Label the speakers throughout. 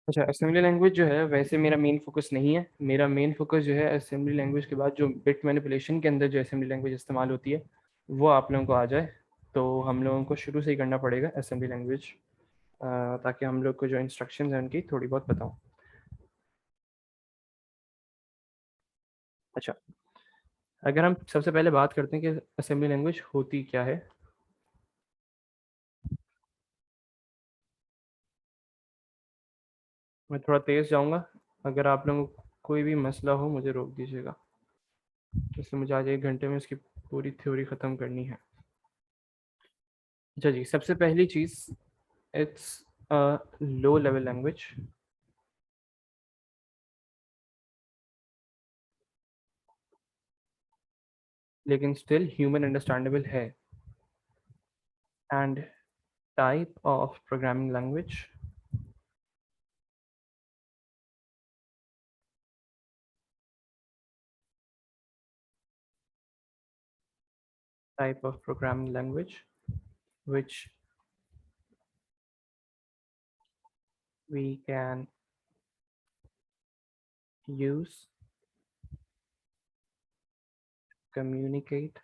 Speaker 1: अच्छा, assembly language जो है वैसे मेरा मेन फोकस नहीं है। मेरा मेन फोकस जो है असेंबली लैंग्वेज के बाद जो बिट मैनिपुलेशन के अंदर जो असेंबली लैंग्वेज इस्तेमाल होती है वो आप लोगों को आ जाए। तो हम लोगों को शुरू से ही करना पड़ेगा असेंबली लैंग्वेज, ताकि हम लोग को जो इंस्ट्रक्शंस हैं उनकी थोड़ी बहुत बताऊँ। अच्छा, अगर हम सबसे पहले बात करते हैं कि असेंबली लैंग्वेज होती क्या है। मैं थोड़ा तेज़ जाऊँगा, अगर आप लोगों को कोई भी मसला हो मुझे रोक दीजिएगा, जैसे मुझे आज 1 घंटे में इसकी पूरी थ्योरी ख़त्म करनी है। अच्छा जी, सबसे पहली चीज़, it's a low level language. लेकिन स्टिल ह्यूमन अंडरस्टैंडेबल है। And type of programming language type of programming language which we can use communicate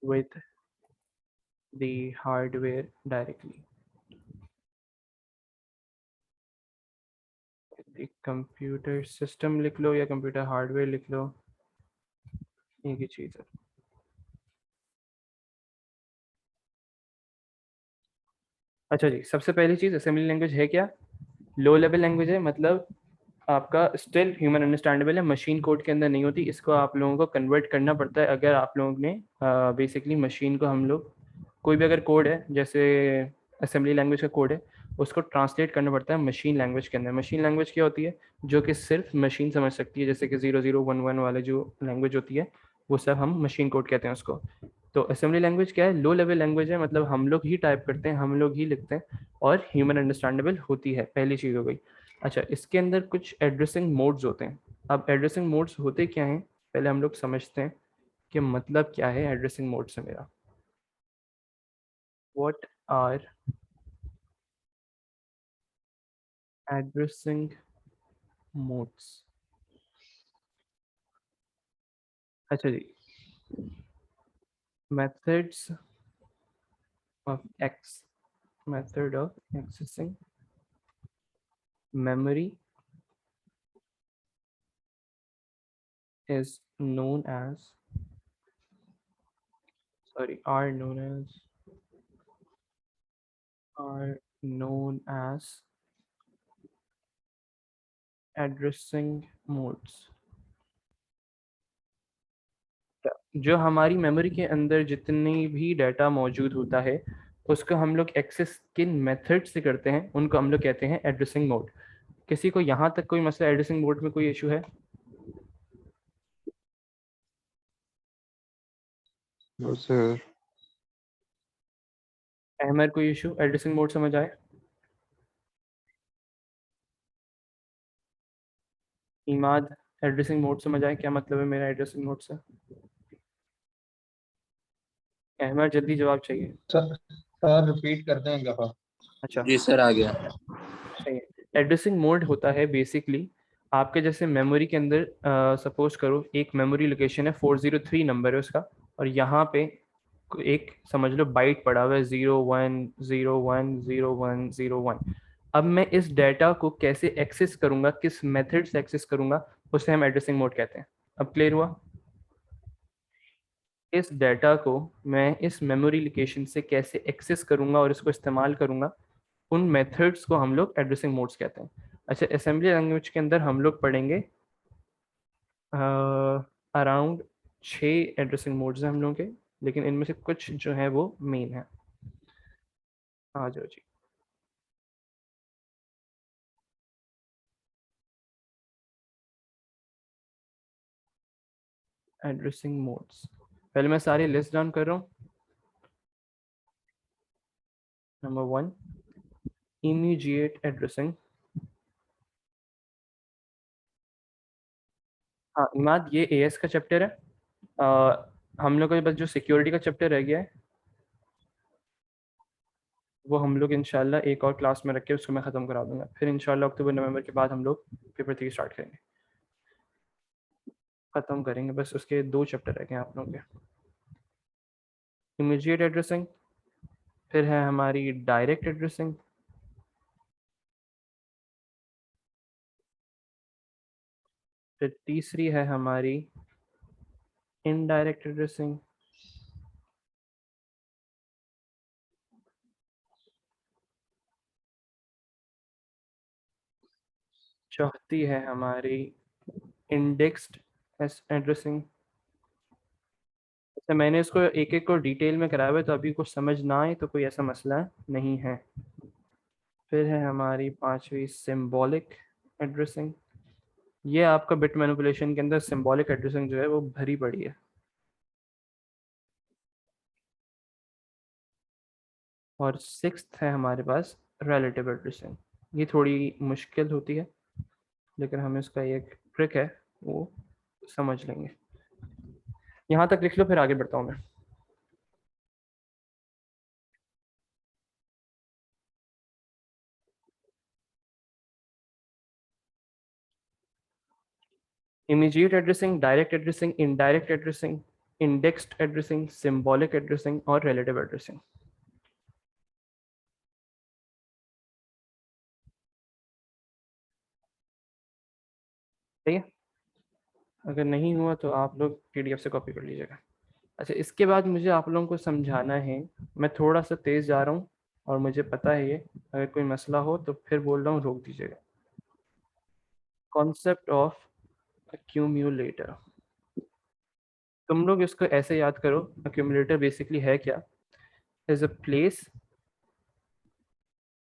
Speaker 1: with the hardware directly। Computer system लिख लो या कंप्यूटर हार्डवेयर लिख लो, एक ही चीज़ है। अच्छा जी, सबसे पहली चीज़ असेंबली लैंग्वेज है क्या? लो लेवल लैंग्वेज है, मतलब आपका स्टिल ह्यूमन अंडरस्टैंडेबल है, मशीन कोड के अंदर नहीं होती। इसको आप लोगों को कन्वर्ट करना पड़ता है। अगर आप लोगों ने बेसिकली मशीन को, हम लोग कोई भी अगर कोड है, जैसे असेंबली लैंग्वेज का कोड है, उसको ट्रांसलेट करना पड़ता है मशीन लैंग्वेज के अंदर। मशीन लैंग्वेज क्या होती है? जो कि सिर्फ मशीन समझ सकती है, जैसे कि 0011 वाले जो लैंग्वेज होती है वो सब हम मशीन कोड कहते हैं उसको। तो असेंबली लैंग्वेज क्या है? लो लेवल लैंग्वेज है, मतलब हम लोग ही टाइप करते हैं, हम लोग ही लिखते हैं और ह्यूमन अंडरस्टैंडेबल होती है। पहली चीज़ हो गई। अच्छा, इसके अंदर कुछ एड्रेसिंग मोड्स होते हैं। अब एड्रेसिंग मोड्स होते क्या हैं, पहले हम लोग समझते हैं कि मतलब क्या है एड्रेसिंग मोड से मेरा। What are addressing modes? अच्छा जी, methods of x method of accessing memory is known as, sorry, are known as addressing modes। जो हमारी मेमोरी के अंदर जितनी भी डाटा मौजूद होता है उसको हम लोग एक्सेस किन मेथड से करते हैं उनको हम लोग कहते हैं एड्रेसिंग मोड। किसी को यहाँ तक कोई मसला एड्रेसिंग मोड में कोई इशू है?
Speaker 2: No sir.
Speaker 1: अहमद, कोई इशू एड्रेसिंग मोड समझ आए? इमाद, एड्रेसिंग मोड समझ आए? क्या मतलब है मेरा एड्रेसिंग मोड से? अहमद, जल्दी जवाब चाहिए।
Speaker 3: सर सर रिपीट कर दें एक दफा।
Speaker 1: अच्छा,
Speaker 4: जी सर, आ गया।
Speaker 1: सही है। एड्रेसिंग मोड होता है बेसिकली आपके जैसे मेमोरी के अंदर, सपोज करो एक मेमोरी लोकेशन है 403 नंबर है उसका, और यहाँ पे एक समझ लो बाइट पड़ा हुआ है 01010101। अब मैं इस डाटा को कैसे एक्सेस करूंगा, किस मेथड से एक्सेस करूंगा, उसे हम एड्रेसिंग मोड कहते हैं। अब क्लियर हुआ? इस डाटा को मैं इस मेमोरी लोकेशन से कैसे एक्सेस करूंगा और इसको इस्तेमाल करूंगा, उन मेथड्स को हम लोग एड्रेसिंग मोड्स कहते हैं। अच्छा, असेंबली लैंग्वेज के अंदर हम लोग पढ़ेंगे अराउंड 6 एड्रेसिंग मोड्स हैं हम लोग के, लेकिन इनमें से कुछ जो है वो मेन है। आ जाओ जी। एड्रेसिंग मोड्स, पहले मैं सारे लिस्ट डाउन कर रहा हूँ। Number 1, immediate addressing. हाँ इमाद, ये एएस का चैप्टर है। हम लोग का बस जो सिक्योरिटी का चैप्टर रह गया है। वो हम लोग इंशाल्लाह एक और क्लास में रख के उसको मैं ख़त्म करा दूंगा। फिर इंशाल्लाह अक्टूबर नवंबर के बाद हम लोग पेपर 3 स्टार्ट करेंगे, ख़त्म करेंगे। बस उसके 2 चैप्टर रह गए आप लोगों के। इमीडिएट एड्रेसिंग, फिर है हमारी डायरेक्ट एड्रेसिंग, फिर तीसरी है हमारी इनडायरेक्ट एड्रेसिंग, चौथी है हमारी इंडेक्स्ड एड्रेसिंग। तो मैंने इसको एक एक को डिटेल में कराया हुआ है, तो अभी कुछ समझ ना आए तो कोई ऐसा मसला नहीं है। फिर है हमारी पांचवी सिंबॉलिक एड्रेसिंग। ये आपका बिट मैनिपुलेशन के अंदर सिंबॉलिक एड्रेसिंग जो है वो भरी पड़ी है। और सिक्स्थ है हमारे पास रिलेटिव एड्रेसिंग। ये थोड़ी मुश्किल होती है, लेकिन हमें इसका एक ट्रिक है वो समझ लेंगे। यहाँ तक लिख लो, फिर आगे बढ़ता हूँ मैं। Immediate addressing, direct addressing, indirect addressing, indexed addressing, symbolic addressing और रिलेटिव एड्रेसिंग। सही है? अगर नहीं हुआ तो आप लोग PDF से कॉपी कर लीजिएगा। अच्छा, इसके बाद मुझे आप लोगों को समझाना है। मैं थोड़ा सा तेज़ जा रहा हूँ और मुझे पता है ये, अगर कोई मसला हो तो फिर बोल रहा हूँ, रोक दीजिएगा। Concept of accumulator. तुम लोग इसको ऐसे याद करो, अक्यूमुलेटर बेसिकली है क्या? Is a place,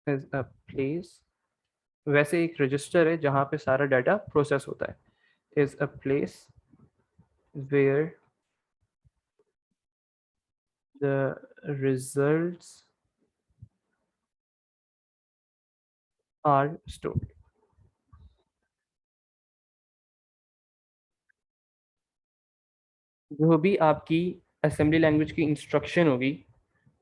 Speaker 1: is a place, वैसे एक रजिस्टर है जहाँ पे सारा डाटा प्रोसेस होता है। Is a place where the results are stored. जो भी आपकी असेंबली लैंग्वेज की इंस्ट्रक्शन होगी,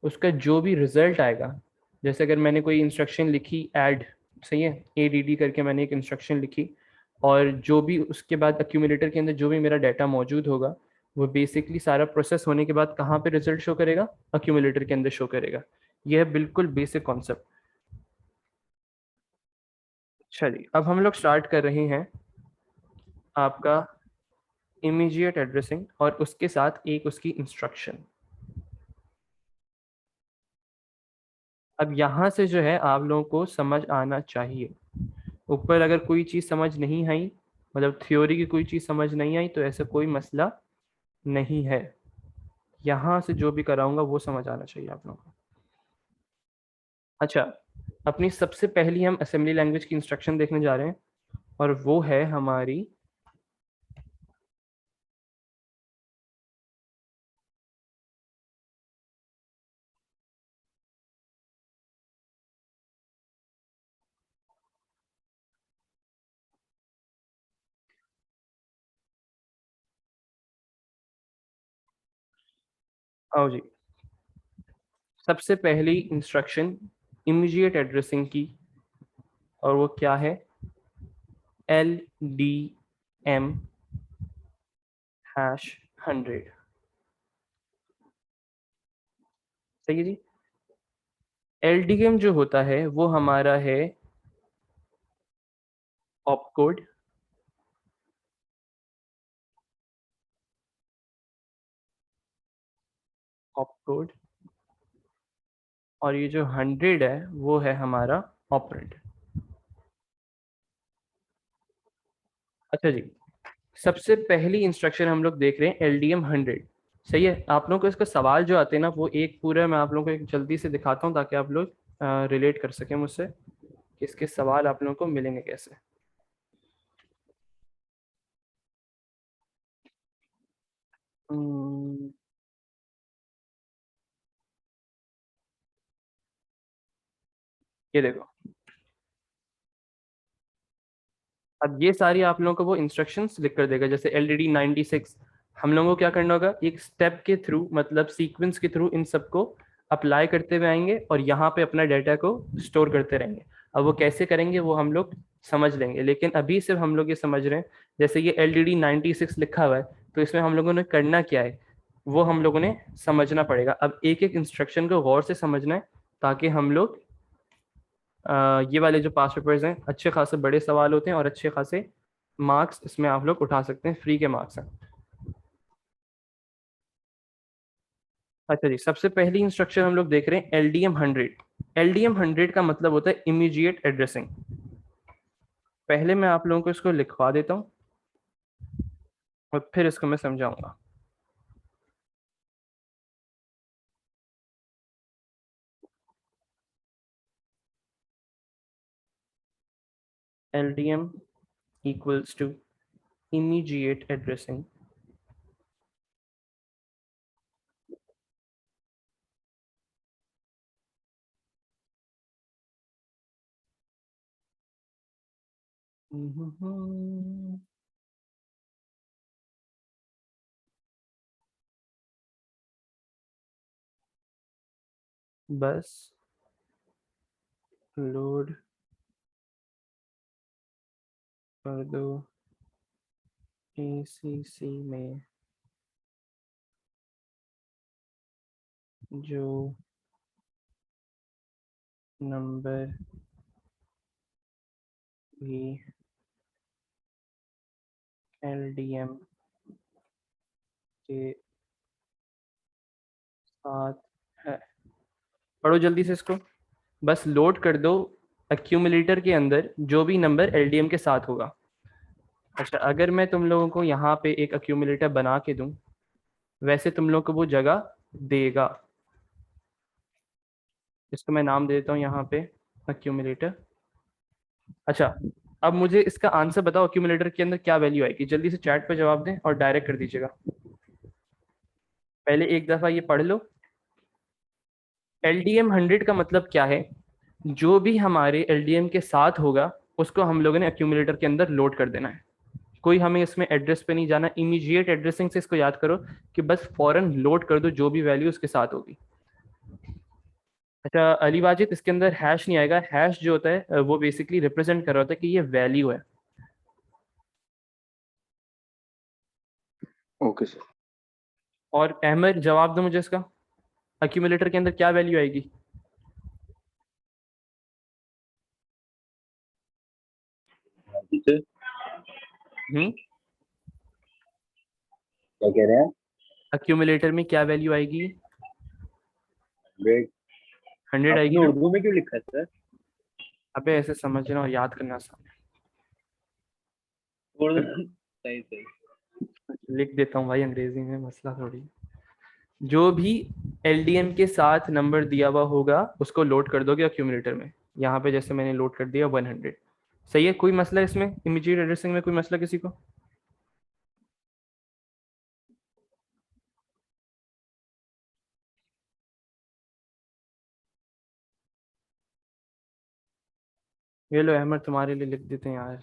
Speaker 1: उसका जो भी रिजल्ट आएगा, जैसे अगर मैंने कोई इंस्ट्रक्शन लिखी ऐड, सही है, ADD करके मैंने एक इंस्ट्रक्शन लिखी, और जो भी उसके बाद अक्यूमुलेटर के अंदर जो भी मेरा डाटा मौजूद होगा, वो बेसिकली सारा प्रोसेस होने के बाद कहाँ पे रिजल्ट शो करेगा? अक्यूमुलेटर के अंदर शो करेगा। यह है बिल्कुल बेसिक कॉन्सेप्ट। चलिए, अब हम लोग स्टार्ट कर रहे हैं आपका इमीडिएट एड्रेसिंग और उसके साथ एक उसकी इंस्ट्रक्शन। अब यहाँ से जो है आप लोगों को समझ आना चाहिए। ऊपर अगर कोई चीज़ समझ नहीं आई, मतलब थ्योरी की कोई चीज़ समझ नहीं आई, तो ऐसा कोई मसला नहीं है। यहाँ से जो भी कराऊंगा वो समझ आना चाहिए आप लोगों को। अच्छा, अपनी सबसे पहली हम असेंबली लैंग्वेज की इंस्ट्रक्शन देखने जा रहे हैं, और वो है हमारी आओ जी, सबसे पहली इंस्ट्रक्शन इमीडिएट एड्रेसिंग की, और वो क्या है? LDM#100। सही है जी। LDM जो होता है वो हमारा है ऑपकोड, ऑपकोड, और ये जो 100 है वो है हमारा ऑपरेंड। अच्छा जी, सबसे पहली इंस्ट्रक्शन हम लोग देख रहे हैं LDM 100। सही है, आप लोगों को इसका सवाल जो आते हैं ना, वो एक पूरा मैं आप लोगों को एक जल्दी से दिखाता हूँ ताकि आप लोग रिलेट कर सकें मुझसे कि इसके सवाल आप लोगों को मिलेंगे कैसे। हम्म, ये देखो, अब ये सारी आप लोगों को वो इंस्ट्रक्शंस लिख कर देगा। जैसे LDD 96, हम लोगों को क्या करना होगा? एक स्टेप के थ्रू, मतलब सीक्वेंस के थ्रू इन सबको अप्लाई करते हुए आएंगे और यहाँ पे अपना डाटा को स्टोर करते रहेंगे। अब वो कैसे करेंगे वो हम लोग समझ लेंगे, लेकिन अभी सिर्फ हम लोग ये समझ रहे हैं जैसे ये LDD96 लिखा हुआ है, तो इसमें हम लोगों ने करना क्या है वो हम लोगों ने समझना पड़ेगा। अब एक एक इंस्ट्रक्शन को गौर से समझना है ताकि हम लोग ये वाले जो पास पेपर्स हैं अच्छे खासे बड़े सवाल होते हैं और अच्छे खासे मार्क्स इसमें आप लोग उठा सकते हैं, फ्री के मार्क्स हैं। अच्छा जी, सबसे पहली इंस्ट्रक्शन हम लोग देख रहे हैं LDM 100। LDM 100 का मतलब होता है इमीडिएट एड्रेसिंग। पहले मैं आप लोगों को इसको लिखवा देता हूँ और फिर इसको मैं समझाऊंगा। LDM equals to immediate addressing बस लोड कर दो ACC में जो नंबर भी LDM के साथ है। पढ़ो जल्दी से इसको। बस लोड कर दो एक्यूमुलेटर के अंदर जो भी नंबर LDM के साथ होगा। अच्छा, अगर मैं तुम लोगों को यहाँ पे एक एक्यूमुलेटर बना के दूं, वैसे तुम लोग को वो जगह देगा। इसको मैं नाम दे देता हूँ यहाँ पे एक्यूमुलेटर। अच्छा, अब मुझे इसका आंसर बताओ, एक्यूमुलेटर के अंदर क्या वैल्यू आएगी? जल्दी से चैट पे जवाब दें और डायरेक्ट कर दीजिएगा। पहले एक दफा ये पढ़ लो। LDM 100 का मतलब क्या है? जो भी हमारे LDM के साथ होगा उसको हम लोगों ने एक्यूमुलेटर के अंदर लोड कर देना है। कोई हमें इसमें एड्रेस पे नहीं जाना। इमीडिएट एड्रेसिंग से इसको याद करो कि बस फौरन लोड कर दो जो भी वैल्यू उसके साथ होगी। अच्छा अली वाजिद, इसके अंदर हैश नहीं आएगा। हैश जो होता है वो बेसिकली रिप्रेजेंट कर रहा होता है कि ये वैल्यू है।
Speaker 2: Okay sir.
Speaker 1: और अहमद जवाब दो मुझे इसका, एक्यूमुलेटर के अंदर क्या वैल्यू आएगी?
Speaker 4: टीचर
Speaker 1: हम्म,
Speaker 4: क्या कह रहे हैं?
Speaker 1: एक्यूमुलेटर में क्या वैल्यू आएगी?
Speaker 4: 100।
Speaker 1: 100 आएगी
Speaker 4: आपने
Speaker 1: ना?
Speaker 4: उर्दू में क्यों लिखा है सर?
Speaker 1: अबे ऐसे समझना और याद करना आसान
Speaker 4: उर्दू सही सही।
Speaker 1: है। लिख देता हूँ भाई अंग्रेजी में, मसला थोड़ी। जो भी LDM के साथ नंबर दिया हुआ होगा उसको लोड कर दोगे एक्यूमुलेटर में। यहाँ पे जैसे मैंने लोड कर दिया 100। सही है? कोई मसला इसमें इमीडिएट एड्रेसिंग में? कोई मसला किसी को? ये लो अहमद, तुम्हारे लिए लिख देते हैं यार।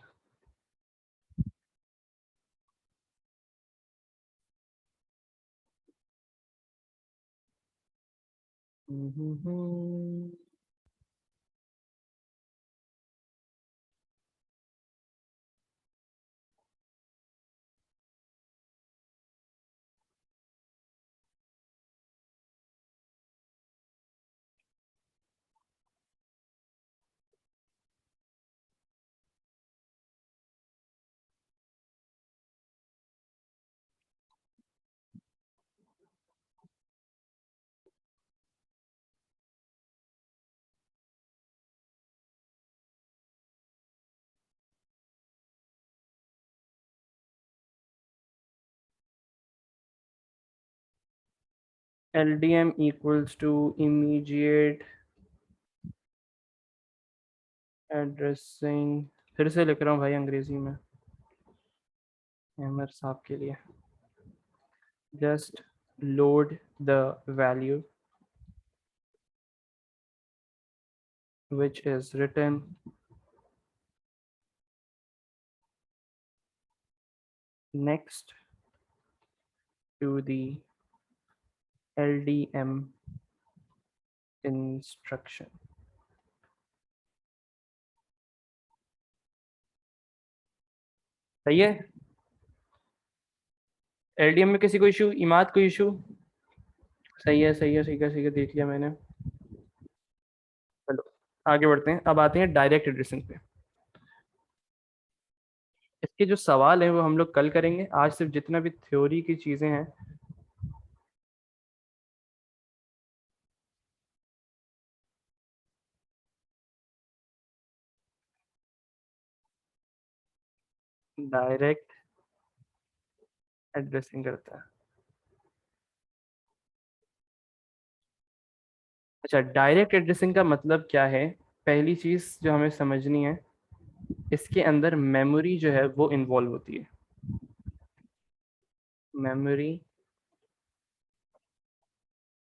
Speaker 1: LDM equals to immediate addressing। फिर से लिख रहा हूँ भाई अंग्रेजी में अहमद साहब के लिए। just load the value which is written next to the LDM instruction. सही है। एलडीएम में किसी को इशू, इमाद को इशू? सही है सही है सही है सही है, देख लिया मैंने। चलो आगे बढ़ते हैं। अब आते हैं डायरेक्ट एड्रेसिंग पे। इसके जो सवाल हैं वो हम लोग कल करेंगे। आज सिर्फ जितना भी थ्योरी की चीज़ें हैं डायरेक्ट एड्रेसिंग करता है। अच्छा, डायरेक्ट एड्रेसिंग का मतलब क्या है? पहली चीज़ जो हमें समझनी है, इसके अंदर मेमोरी जो है वो इन्वॉल्व होती है। Memory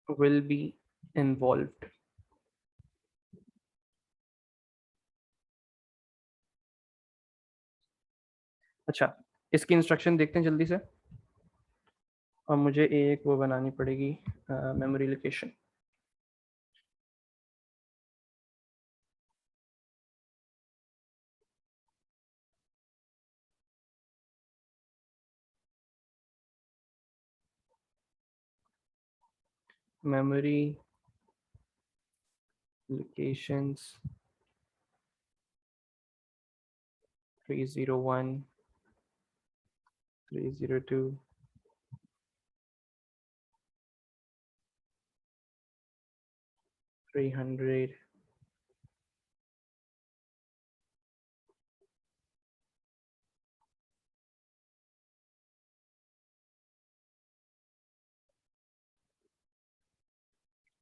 Speaker 1: will be involved। अच्छा, इसकी इंस्ट्रक्शन देखते हैं जल्दी से। और मुझे एक वो बनानी पड़ेगी memory location. Memory locations 301 302 300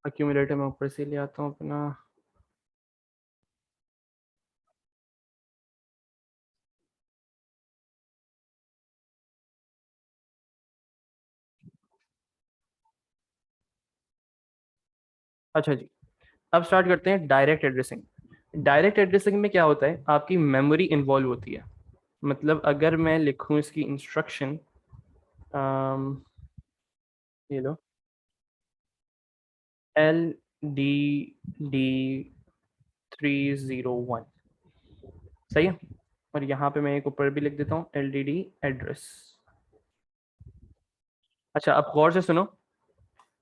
Speaker 1: accumulator मैं ऊपर से ले आता हूँ अपना। अच्छा जी, अब स्टार्ट करते हैं डायरेक्ट एड्रेसिंग। डायरेक्ट एड्रेसिंग में क्या होता है, आपकी मेमोरी इन्वॉल्व होती है। मतलब अगर मैं लिखूं इसकी इंस्ट्रक्शन, ये लो, LDD301, सही है। और यहाँ पे मैं एक ऊपर भी लिख देता हूँ LDD एड्रेस। अच्छा, अब गौर से सुनो।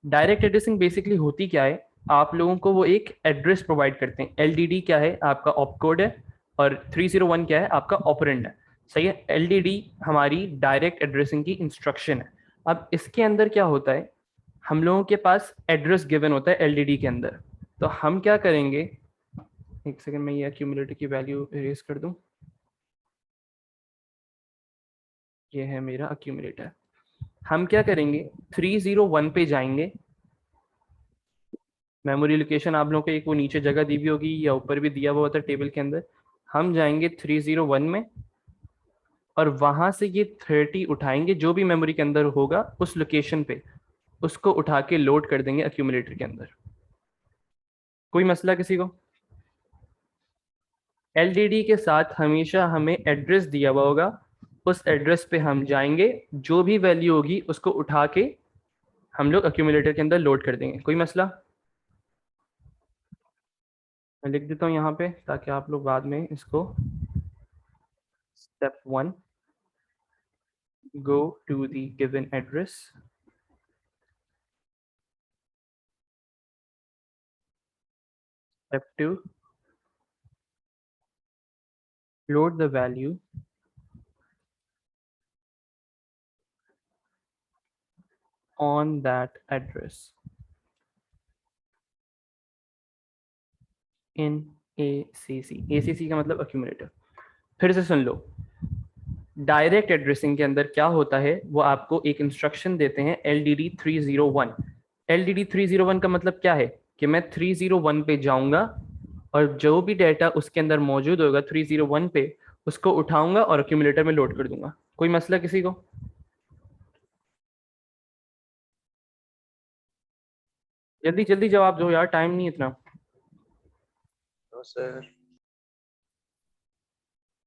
Speaker 1: डायरेक्ट एड्रेसिंग बेसिकली होती क्या है, आप लोगों को वो एक एड्रेस प्रोवाइड करते हैं। LDD क्या है, आपका ऑप कोड है, और 301 क्या है, आपका ऑपरेंड है। सही है। LDD हमारी डायरेक्ट एड्रेसिंग की इंस्ट्रक्शन है। अब इसके अंदर क्या होता है, हम लोगों के पास एड्रेस गिवन होता है LDD के अंदर। तो हम क्या करेंगे, एक सेकंड में ये एक्यूमुलेटर की वैल्यू इरेज कर दूं। ये है मेरा एक्यूमुलेटर। हम क्या करेंगे, 301 पे जाएंगे। मेमोरी लोकेशन आप लोगों को एक वो नीचे जगह दी हुई होगी या ऊपर भी दिया हुआ होता है टेबल के अंदर। हम जाएंगे 301 में, और वहां से ये 30 उठाएंगे जो भी मेमोरी के अंदर होगा उस लोकेशन पे, उसको उठा के लोड कर देंगे एक्यूमुलेटर के अंदर। कोई मसला किसी को? LDD के साथ हमेशा हमें एड्रेस दिया हुआ होगा, उस एड्रेस पे हम जाएंगे, जो भी वैल्यू होगी उसको उठा के हम लोग एक्यूमुलेटर के अंदर लोड कर देंगे। कोई मसला? मैं लिख देता हूँ यहाँ पे ताकि आप लोग बाद में इसको, step 1, go to the given address, step 2, load the value on that address in ACC। ACC का मतलब accumulator। फिर से सुन लो, डायरेक्ट एड्रेसिंग के अंदर क्या होता है, वो आपको एक इंस्ट्रक्शन देते हैं LDD301। LDD301 का मतलब क्या है कि मैं 301 पे जाऊंगा और जो भी डेटा उसके अंदर मौजूद होगा 301 पे, उसको उठाऊंगा और एक्यूमुलेटर में लोड कर दूंगा। कोई मसला किसी को? जल्दी जल्दी जवाब दो यार, टाइम नहीं इतना।
Speaker 2: No sir.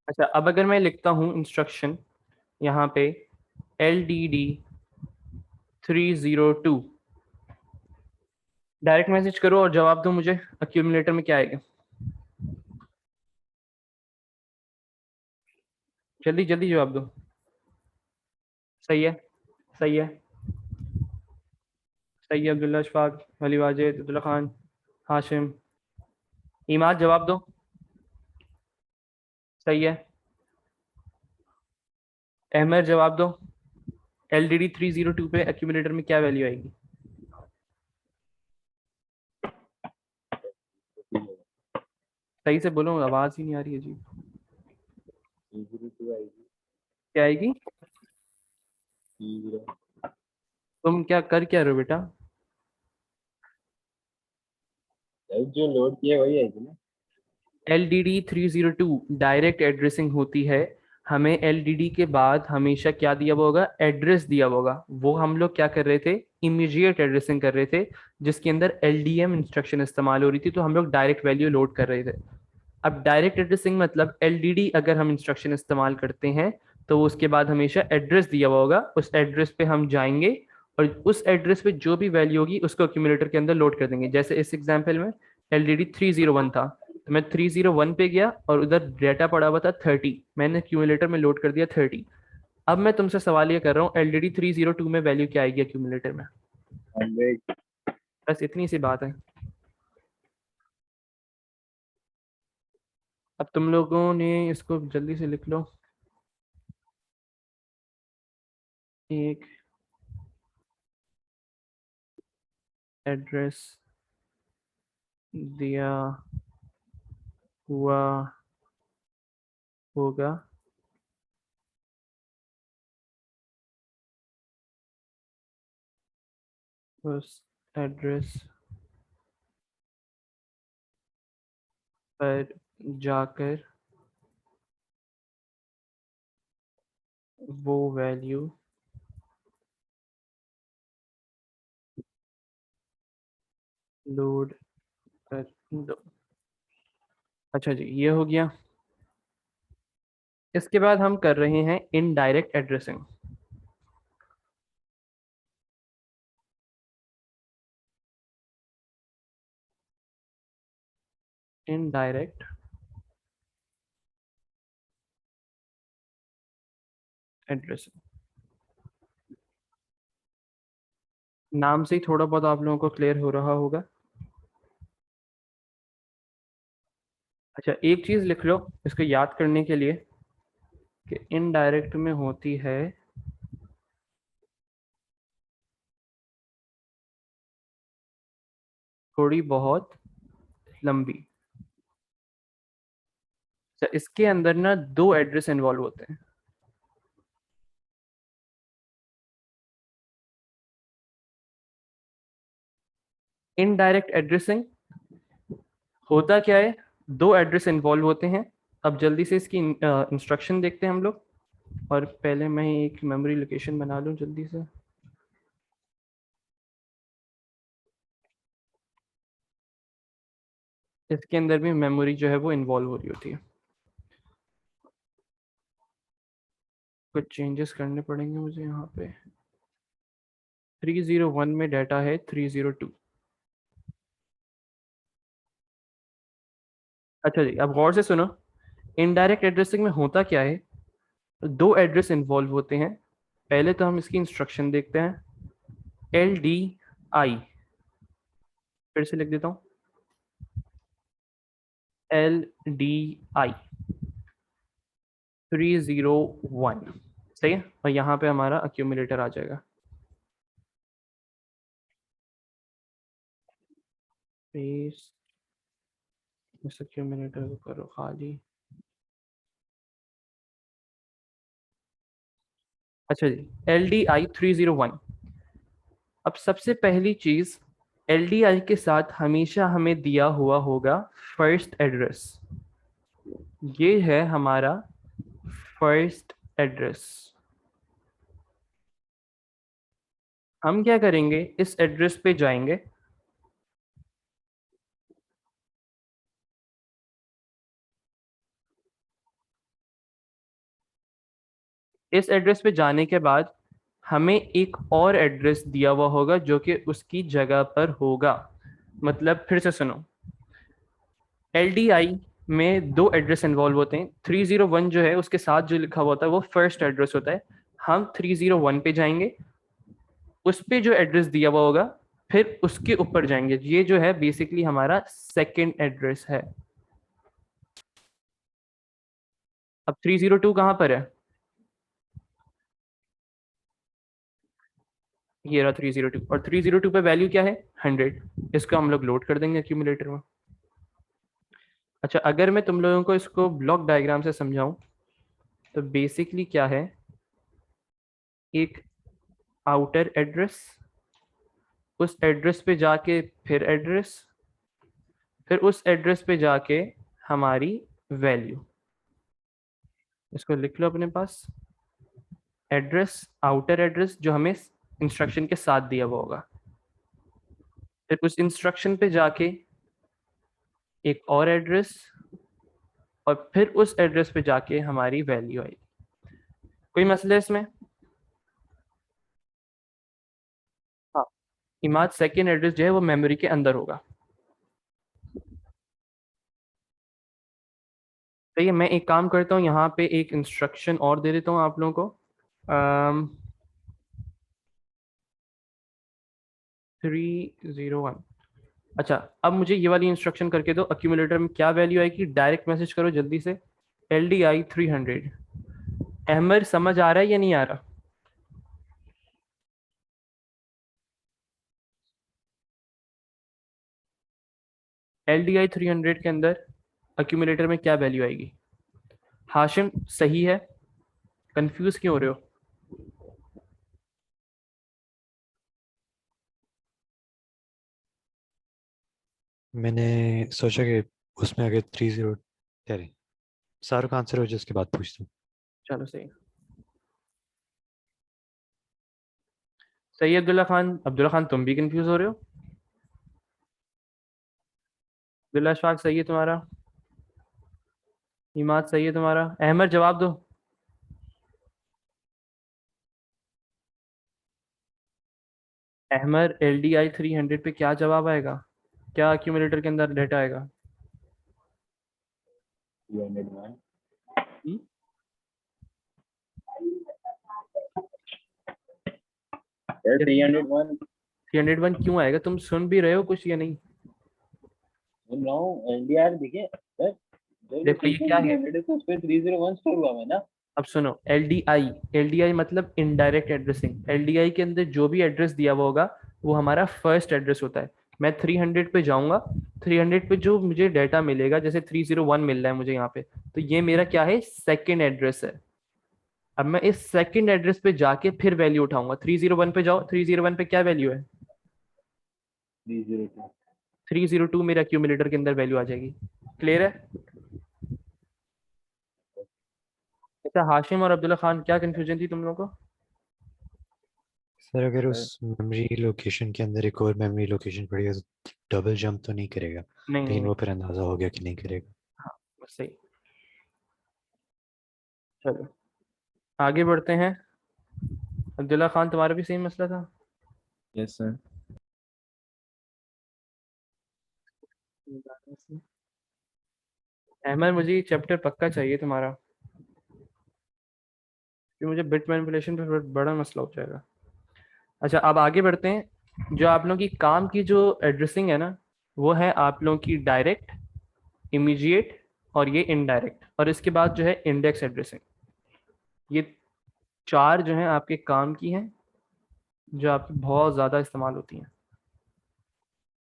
Speaker 1: अच्छा, अब अगर मैं लिखता हूँ इंस्ट्रक्शन यहाँ पे LDD302, डायरेक्ट मैसेज करो और जवाब दो मुझे, अक्यूमुलेटर में क्या आएगा। जल्दी जल्दी जवाब दो। सही है, सही है, सही है। अब्दुल्ला, अशफाक, अली वाजिद, अब्दुल्ला खान, हाशिम, ईमाद, जवाब दो। सही है। अहमद, जवाब दो। LDD 302 पे एक्यूमुलेटर में क्या वैल्यू आएगी? सही से बोलो, आवाज ही नहीं आ रही है जी।
Speaker 4: 302 आएगी।
Speaker 1: क्या आएगी?
Speaker 4: 30
Speaker 1: तुम क्या कर क्या रहे हो बेटा?
Speaker 4: जो लोड किया वही आएगी ना।
Speaker 1: LDD 302 डायरेक्ट एड्रेसिंग होती है। हमें LDD के बाद हमेशा क्या दिया हुआ होगा? एड्रेस दिया हुआ होगा। वो हम लोग क्या कर रहे थे? इमीडिएट एड्रेसिंग कर रहे थे, जिसके अंदर LDM इंस्ट्रक्शन इस्तेमाल हो रही थी, तो हम लोग डायरेक्ट वैल्यू लोड कर रहे थे। अब डायरेक्ट एड्रेसिंग मतलब LDD अगर हम इंस्ट्रक्शन इस्तेमाल करते हैं तो उसके बाद हमेशा एड्रेस दिया हुआ होगा, उस एड्रेस पे हम जाएंगे और उस एड्रेस पे जो भी वैल्यू होगी उसको एक्यूमुलेटर के अंदर लोड कर देंगे। जैसे इस एग्जांपल में LDD 301 था, तो मैं 301 पे गया और उधर डेटा पड़ा हुआ था 30, मैंने एक्यूमुलेटर में लोड कर दिया 30। अब मैं तुमसे सवाल ये कर रहा हूँ, LDD 302 में वैल्यू क्या आएगी एक्यूमुलेटर में?
Speaker 4: 100।
Speaker 1: बस इतनी सी बात है। अब तुम लोगों ने इसको जल्दी से लिख लो। एक एड्रेस दिया हुआ होगा, उस एड्रेस पर जाकर वो वैल्यू लोड कर दो। अच्छा जी, ये हो गया। इसके बाद हम कर रहे हैं इनडायरेक्ट एड्रेसिंग। इनडायरेक्ट एड्रेसिंग नाम से ही थोड़ा बहुत आप लोगों को क्लियर हो रहा होगा। अच्छा, एक चीज लिख लो इसको याद करने के लिए कि इनडायरेक्ट में होती है थोड़ी बहुत लंबी। अच्छा, इसके अंदर ना दो एड्रेस इन्वॉल्व होते हैं। इनडायरेक्ट एड्रेसिंग होता क्या है? दो एड्रेस इन्वॉल्व होते हैं। अब जल्दी से इसकी इंस्ट्रक्शन देखते हैं हम लोग, और पहले मैं एक मेमोरी लोकेशन बना लूं जल्दी से। इसके अंदर भी मेमोरी जो है वो इन्वॉल्व हो रही होती है। कुछ चेंजेस करने पड़ेंगे मुझे यहाँ पे। 301 में डाटा है 302। अच्छा जी, अब गौर से सुनो। इनडायरेक्ट एड्रेसिंग में होता क्या है? दो एड्रेस इन्वॉल्व होते हैं। पहले तो हम इसकी इंस्ट्रक्शन देखते हैं। LDI, फिर से लिख देता हूँ, LDI 301। सही है, और यहाँ पे हमारा अक्यूमुलेटर आ जाएगा। पेस्ट, इस अक्यूमुलेटर को करो खाली। अच्छा जी, LDI 301। अब सबसे पहली चीज, LDI के साथ हमेशा हमें दिया हुआ होगा फर्स्ट एड्रेस। ये है हमारा फर्स्ट एड्रेस। हम क्या करेंगे? इस एड्रेस पे जाएंगे, इस एड्रेस पे जाने के बाद हमें एक और एड्रेस दिया हुआ होगा जो कि उसकी जगह पर होगा। मतलब फिर से सुनो, LDI में दो एड्रेस इन्वॉल्व होते हैं। 301 जो है उसके साथ जो लिखा हुआ होता है वो फर्स्ट एड्रेस होता है। हम 301 पे जाएंगे, उस पे जो एड्रेस दिया हुआ होगा फिर उसके ऊपर जाएंगे। ये जो है बेसिकली हमारा सेकंड एड्रेस है। अब 302 कहाँ पर है? ये रहा 302, और 302 पे वैल्यू क्या है? 100। इसको हम लोग लोड कर देंगे एक्यूमुलेटर में। अच्छा, अगर मैं तुम लोगों को इसको ब्लॉक डायग्राम से समझाऊं तो बेसिकली क्या है, एक आउटर एड्रेस, उस एड्रेस पे जाके फिर एड्रेस, फिर उस एड्रेस पे जाके हमारी वैल्यू। इसको लिख लो अपने पास, एड्रेस, आउटर एड्रेस जो हमें इंस्ट्रक्शन के साथ दिया हुआ होगा, फिर उस इंस्ट्रक्शन पे जाके एक और एड्रेस, और फिर उस एड्रेस पे जाके हमारी वैल्यू आएगी। कोई मसला है इसमें? हाँ, इमाद सेकेंड एड्रेस जो है वो मेमोरी के अंदर होगा। तो ये मैं एक काम करता हूँ, यहाँ पे एक इंस्ट्रक्शन और दे देता हूँ आप लोगों को। 301। अच्छा, अब मुझे ये वाली इंस्ट्रक्शन करके दो। अक्यूमुलेटर में क्या वैल्यू आएगी? डायरेक्ट मैसेज करो जल्दी से, LDI 300। अहमद समझ आ रहा है या नहीं आ रहा? LDI 300 के अंदर अक्यूमुलेटर में क्या वैल्यू आएगी? हाशिम सही है, कंफ्यूज क्यों हो रहे हो?
Speaker 5: मैंने सोचा कि उसमें अगर 30 अरे शाहरुख आंसर हो जिसके बाद पूछता हूँ।
Speaker 1: चलो सही, सही है अब्दुल्ला खान। अब्दुल्ला खान तुम भी कंफ्यूज हो रहे हो? अब्दुल्ला अशफाक सही है तुम्हारा, इमाद सही है तुम्हारा, अहमद जवाब दो। अहमद, LDI 300 पे क्या जवाब आएगा? क्या अक्यूमुलेटर के अंदर डेटा आएगा?
Speaker 4: 301।
Speaker 1: हम्म?
Speaker 4: 301
Speaker 1: 301 क्यों आएगा? तुम सुन भी रहे हो कुछ या नहीं?
Speaker 4: सुन रहा हूँ, एनडीआर दिखे सर। जब
Speaker 1: देखो ये क्या है,
Speaker 4: 300 तो उस पे 301 स्टोर हुआ है ना।
Speaker 1: अब सुनो, LDI मतलब इनडायरेक्ट एड्रेसिंग। LDI के अंदर जो भी एड्रेस दिया हुआ होगा वो हमारा फर्स्ट एड्रेस होता है। मैं 300 पे जाऊंगा, 300 पे जो मुझे डाटा मिलेगा, जैसे 301 मिल रहा है मुझे यहाँ पे, तो ये मेरा क्या है? सेकेंड एड्रेस है। अब मैं इस सेकंड एड्रेस पे जाके फिर वैल्यू उठाऊंगा। 301 पे जाओ, 301 पे क्या वैल्यू है?
Speaker 4: 302।
Speaker 1: 302 मेरे अक्यूमुलेटर के अंदर वैल्यू आ जाएगी। क्लियर है? अच्छा, हाशिम और अब्दुल्ला खान क्या कंफ्यूजन थी तुम लोगों को?
Speaker 5: सर अगर उस मेमोरी लोकेशन के अंदर एक और मेमोरी लोकेशन पड़ेगा तो डबल जंप तो नहीं करेगा,
Speaker 1: नहीं नहीं
Speaker 5: लेकिन
Speaker 1: नहीं,
Speaker 5: वो फिर अंदाजा हो गया कि नहीं करेगा।
Speaker 1: हाँ बस सही। चलो आगे बढ़ते हैं। अब्दुल्ला खान तुम्हारा भी सेम मसला था।
Speaker 2: Yes sir.
Speaker 1: अहमद, मुझे ये चैप्टर पक्का चाहिए तुम्हारा, कि मुझे बिट मैनिपुलेशन पे बड़ा मसला हो जाएगा। अच्छा, अब आगे बढ़ते हैं। जो आप लोगों की काम की जो एड्रेसिंग है ना, वो है आप लोगों की डायरेक्ट, इमीडिएट और ये इनडायरेक्ट, और इसके बाद जो है इंडेक्स एड्रेसिंग। ये चार जो हैं आपके काम की हैं, जो आपकी बहुत ज़्यादा इस्तेमाल होती हैं।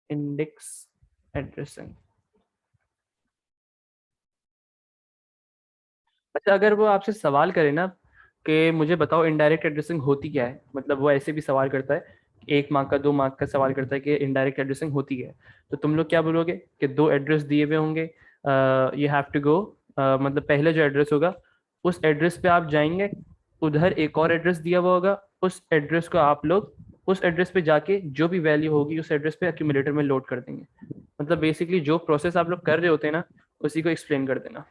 Speaker 1: Index addressing. अच्छा, अगर वो आपसे सवाल करे ना कि मुझे बताओ इनडायरेक्ट एड्रेसिंग होती क्या है, मतलब वो ऐसे भी सवाल करता है, 1 मार्क का 2 मार्क का सवाल करता है कि इनडायरेक्ट एड्रेसिंग होती है, तो तुम लोग क्या बोलोगे? कि दो एड्रेस दिए हुए होंगे, यू हैव टू गो, मतलब पहले जो एड्रेस होगा उस एड्रेस पे आप जाएंगे, उधर एक और एड्रेस दिया हुआ होगा, उस एड्रेस को आप लोग उस एड्रेस पे जाके जो भी वैल्यू होगी उस एड्रेस पे एक्यूमुलेटर में लोड कर देंगे। मतलब बेसिकली जो प्रोसेस आप लोग कर रहे होते हैं ना, उसी को एक्सप्लेन कर देना।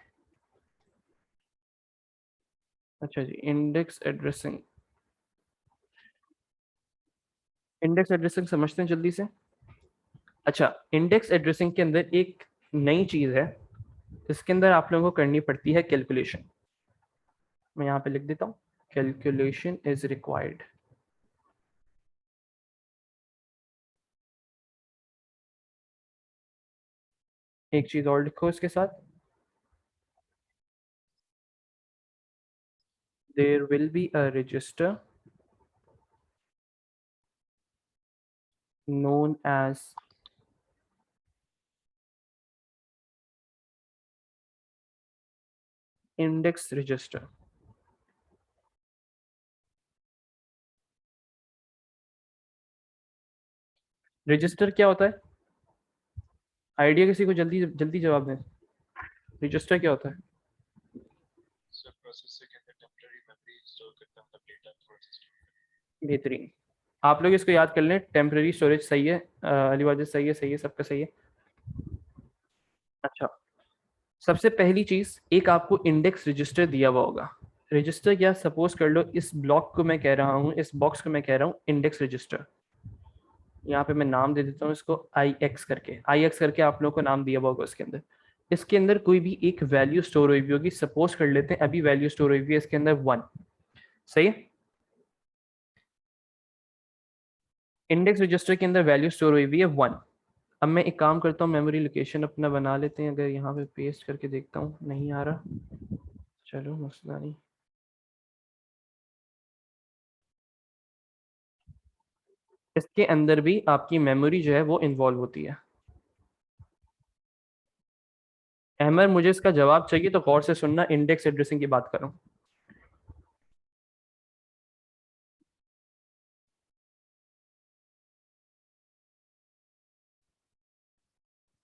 Speaker 1: अच्छा जी, इंडेक्स एड्रेसिंग। इंडेक्स एड्रेसिंग समझते हैं जल्दी से। अच्छा, इंडेक्स एड्रेसिंग के अंदर एक नई चीज है, इसके अंदर आप लोगों को करनी पड़ती है कैलकुलेशन। मैं यहाँ पे लिख देता हूँ, कैलकुलेशन इज रिक्वायर्ड। एक चीज और लिखो इसके साथ, there will be a register known as index register। Register क्या होता है? आइडिया किसी को? जल्दी जल्दी जवाब दें, रजिस्टर क्या होता है? बेहतरीन, आप लोग इसको याद कर लें। टेम्पररी स्टोरेज सही है, अली वाजिद सही है, सही है, सबका सही है। अच्छा, सबसे पहली चीज, एक आपको इंडेक्स रजिस्टर दिया हुआ होगा। रजिस्टर क्या, सपोज कर लो इस ब्लॉक को मैं कह रहा हूँ, इस बॉक्स को मैं कह रहा हूँ इंडेक्स रजिस्टर। यहाँ पे मैं नाम दे देता हूँ इसको IX करके, IX करके आप लोगों को नाम दिया हुआ होगा उसके अंदर। इसके अंदर कोई भी एक वैल्यू स्टोर हुई होगी, सपोज कर लेते हैं अभी वैल्यू स्टोर हुई है इसके अंदर 1। सही है, इंडेक्स रजिस्टर के अंदर वैल्यू स्टोर हुई है 1। अब मैं एक काम करता हूँ, मेमोरी लोकेशन अपना बना लेते हैं। अगर यहाँ पे पेस्ट करके देखता हूँ, नहीं आ रहा, चलो मसला नहीं। इसके अंदर भी आपकी मेमोरी जो है वो इन्वॉल्व होती है। अहमद, मुझे इसका जवाब चाहिए तो गौर से सुनना, इंडेक्स एड्रेसिंग की बात कर रहा हूँ।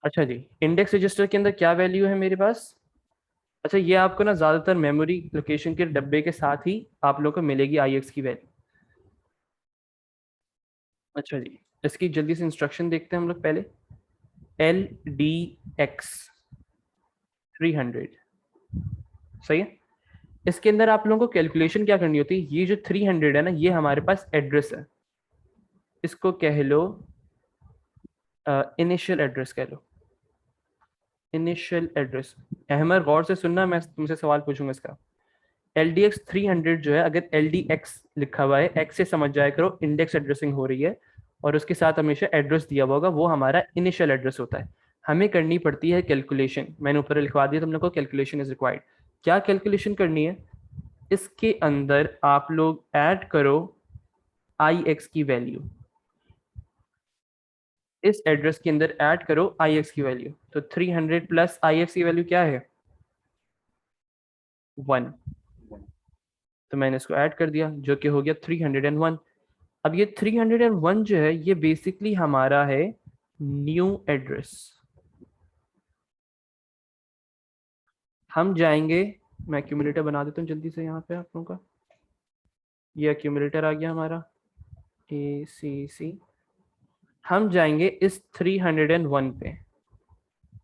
Speaker 1: अच्छा जी, इंडेक्स रजिस्टर के अंदर क्या वैल्यू है मेरे पास? अच्छा, ये आपको ना ज्यादातर मेमोरी लोकेशन के डब्बे के साथ ही आप लोग को मिलेगी IX की वैल्यू। अच्छा जी, इसकी जल्दी से इंस्ट्रक्शन देखते हैं हम लोग पहले। LDX 300, सही है। इसके अंदर आप लोगों को कैलकुलेशन क्या करनी होती है? ये जो 300 है ना, ये हमारे पास एड्रेस है, इसको कह लो इनिशियल एड्रेस कह लो, इनिशियल एड्रेस। अहमद गौर से सुनना, मैं तुमसे सवाल पूछूंगा इसका। LDX 300 जो है, अगर LDX लिखा हुआ है, X से समझ जाया करो इंडेक्स एड्रेसिंग हो रही है, और उसके साथ हमेशा एड्रेस दिया हुआ होगा, वो हमारा इनिशियल एड्रेस होता है। हमें करनी पड़ती है कैलकुलेशन, मैंने ऊपर लिखवा दिया तुम लोग को, कैलकुलेशन इज रिक्वायर्ड। क्या कैलकुलेशन करनी है? इसके अंदर आप लोग ऐड करो IX की वैल्यू, इस एड्रेस के अंदर ऐड करो IX की वैल्यू। तो 300 प्लस IX की वैल्यू क्या है? 1। तो मैंने इसको ऐड कर दिया, जो कि हो गया 301। अब ये 301 जो है, ये बेसिकली हमारा है न्यू एड्रेस। हम जाएंगे, मैं एक्यूमुलेटर बना देता हूँ जल्दी से यहाँ पे आप लोगों का। ये एक्यूमुलेटर आ गया हमारा ACC। हम जाएंगे इस 301 पे,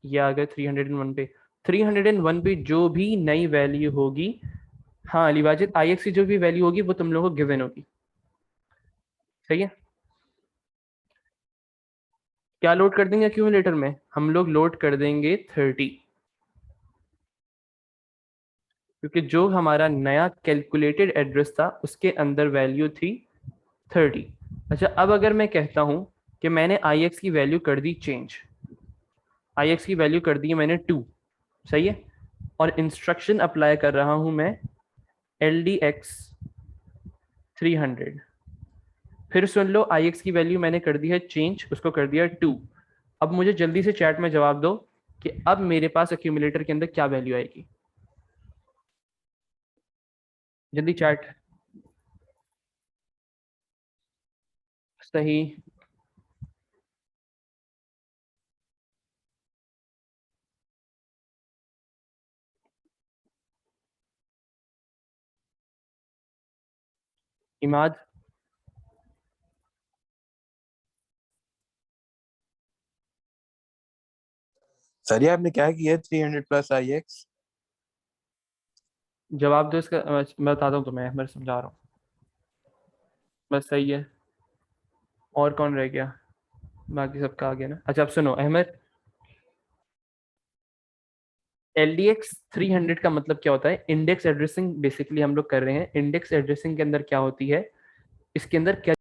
Speaker 1: ये आ गया 301 पे। 301 पे जो भी नई वैल्यू होगी, हाँ अली वाजिद, IX की जो भी वैल्यू होगी वो तुम लोगों को गिवन होगी। सही है, क्या लोड कर देंगे एक्यूमुलेटर में? हम लोग लोड कर देंगे 30, क्योंकि जो हमारा नया कैलकुलेटेड एड्रेस था उसके अंदर वैल्यू थी 30। अच्छा, अब अगर मैं कहता हूं कि मैंने IX की वैल्यू कर दी चेंज, IX की वैल्यू कर दी है मैंने 2, सही है, और इंस्ट्रक्शन अप्लाई कर रहा हूं मैं LDX 300। फिर सुन लो, IX की वैल्यू मैंने कर दी है चेंज, उसको कर दिया 2। अब मुझे जल्दी से चैट में जवाब दो कि अब मेरे पास एक्यूमुलेटर के अंदर क्या वैल्यू आएगी? जल्दी चैट। सही, इमाद,
Speaker 2: सर ये आपने क्या किया 300 प्लस IX?
Speaker 1: जवाब दो इसका। मैं बताता हूँ तुम्हें, मैं समझा रहा हूँ। बस सही है, और कौन रह गया? बाकी सबका आ गया ना। अच्छा अब सुनो अहमद, LDX 300 का मतलब क्या होता है? इंडेक्स एड्रेसिंग बेसिकली हम लोग कर रहे हैं। इंडेक्स एड्रेसिंग के अंदर क्या होती है, इसके अंदर क्या